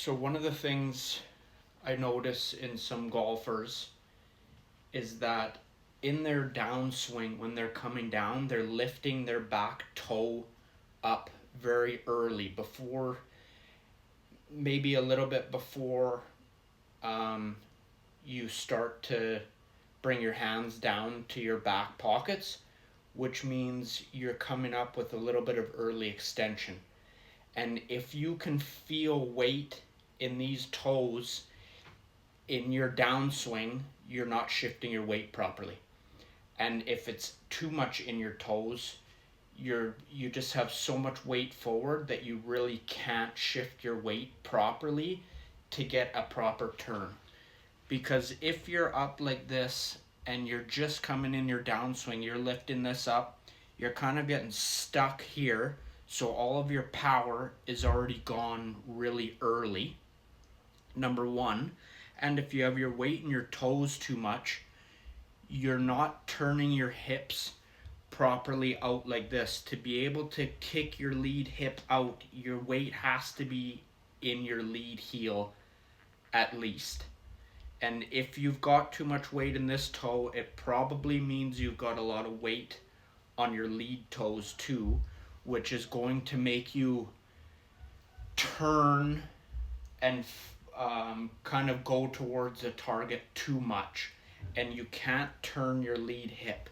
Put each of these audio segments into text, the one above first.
So one of the things I notice in some golfers is that in their downswing, when they're coming down, they're lifting their back toe up very early, before, maybe a little bit before um, you start to bring your hands down to your back pockets, which means you're coming up with a little bit of early extension. And if you can feel weight in these toes in your downswing, you're not shifting your weight properly. And if it's too much in your toes, you just have so much weight forward that you really can't shift your weight properly to get a proper turn. Because if you're up like this and you're just coming in your downswing, you're lifting this up, you're kind of getting stuck here, so all of your power is already gone really early, number one. And if you have your weight in your toes too much, you're not turning your hips properly out like this. To be able to kick your lead hip out, your weight has to be in your lead heel at least. And if you've got too much weight in this toe, it probably means you've got a lot of weight on your lead toes too, which is going to make you turn and kind of go towards the target too much, and you can't turn your lead hip.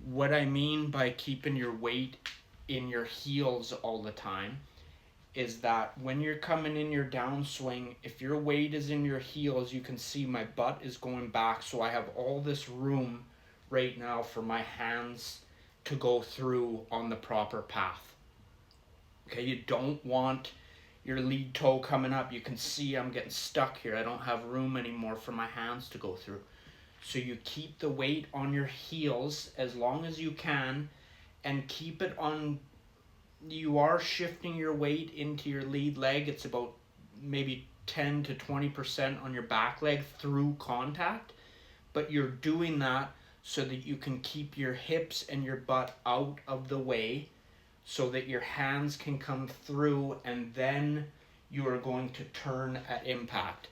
What I mean by keeping your weight in your heels all the time is that when you're coming in your downswing, if your weight is in your heels, you can see my butt is going back, so I have all this room right now for my hands to go through on the proper path. Okay, you don't want your lead toe coming up. You can see I'm getting stuck here. I don't have room anymore for my hands to go through. So you keep the weight on your heels as long as you can, and keep it on. You are shifting your weight into your lead leg. It's about maybe 10 to 20% on your back leg through contact, but you're doing that so that you can keep your hips and your butt out of the way, so that your hands can come through, and then you are going to turn at impact.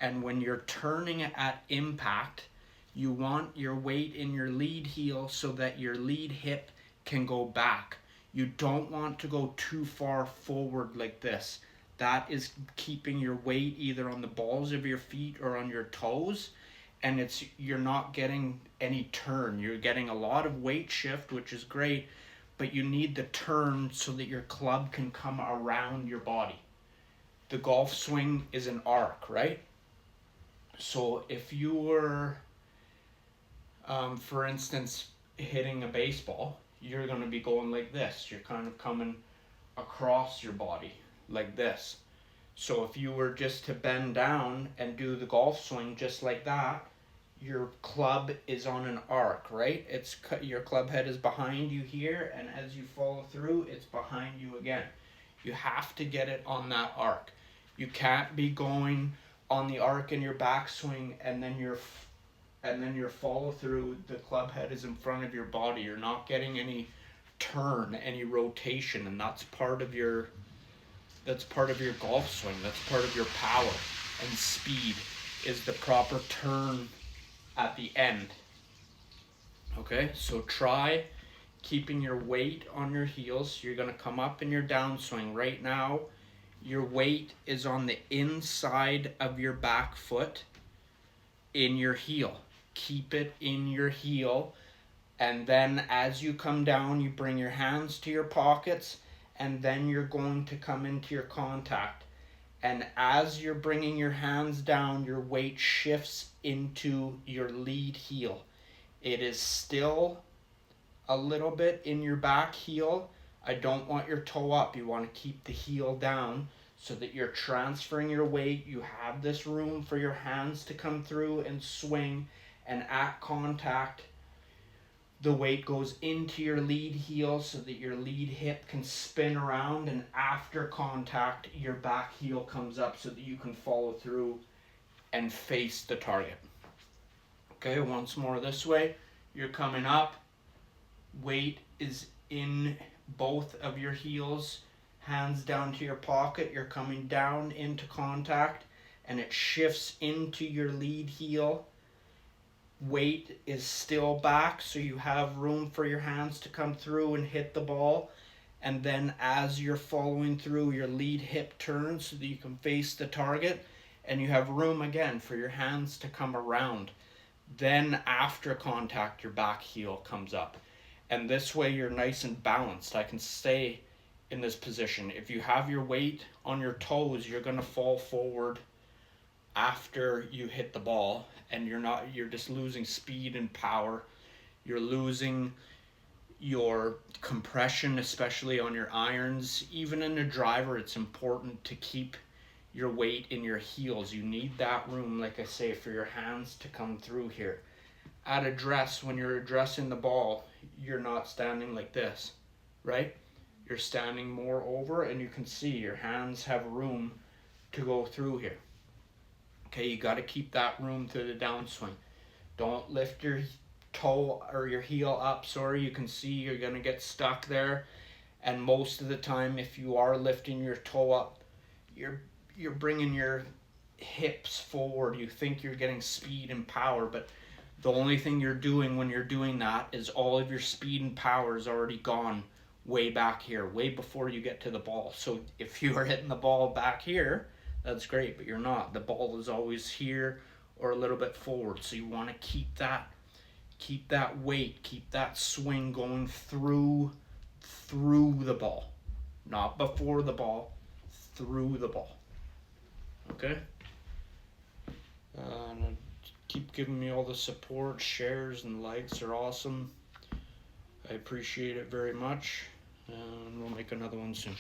And when you're turning at impact, you want your weight in your lead heel so that your lead hip can go back. You don't want to go too far forward like this. That is keeping your weight either on the balls of your feet or on your toes, and you're not getting any turn. You're getting a lot of weight shift, which is great, but you need the turn so that your club can come around your body. The golf swing is an arc, right? So if you were, for instance, hitting a baseball, you're going to be going like this. You're kind of coming across your body like this. So if you were just to bend down and do the golf swing just like that, your club is on an arc, right? Your club head is behind you here, and as you follow through, it's behind you again. You have to get it on that arc. You can't be going on the arc in your backswing and then your follow through, the club head is in front of your body. You're not getting any turn, any rotation, and that's part of your golf swing. That's part of your power and speed, is the proper turn at the end. Okay, so try keeping your weight on your heels. You're going to come up in your downswing. Right now, your weight is on the inside of your back foot in your heel. Keep it in your heel, and then as you come down, you bring your hands to your pockets, and then you're going to come into your contact. And as you're bringing your hands down, your weight shifts into your lead heel. It is still a little bit in your back heel. I don't want your toe up. You want to keep the heel down so that you're transferring your weight. You have this room for your hands to come through and swing, and at contact, the weight goes into your lead heel so that your lead hip can spin around, and after contact, your back heel comes up so that you can follow through and face the target. Okay, once more this way. You're coming up. Weight is in both of your heels. hands down to your pocket, you're coming down into contact, and it shifts into your lead heel. Weight is still back, so you have room for your hands to come through and hit the ball. And then as you're following through, your lead hip turns so that you can face the target, and you have room again for your hands to come around. Then after contact, your back heel comes up. And this way you're nice and balanced. I can stay in this position. If you have your weight on your toes, you're going to fall forward after you hit the ball, and you're just losing speed and power. You're losing your compression, especially on your irons. Even in a driver, it's important to keep your weight in your heels. You need that room, like I say, for your hands to come through here. At address, when you're addressing the ball, you're not standing like this, right? You're standing more over, and you can see your hands have room to go through here. Okay, you got to keep that room through the downswing. Don't lift your toe or your heel up. Sorry, you can see you're going to get stuck there. And most of the time, if you are lifting your toe up, you're bringing your hips forward. You think you're getting speed and power, but the only thing you're doing when you're doing that is all of your speed and power is already gone way back here, way before you get to the ball. So if you are hitting the ball back here, that's great, but you're not. The ball is always here or a little bit forward. So you want to keep that weight, keep that swing going through the ball. Not before the ball, through the ball. Okay? Keep giving me all the support. Shares and likes are awesome. I appreciate it very much. And we'll make another one soon.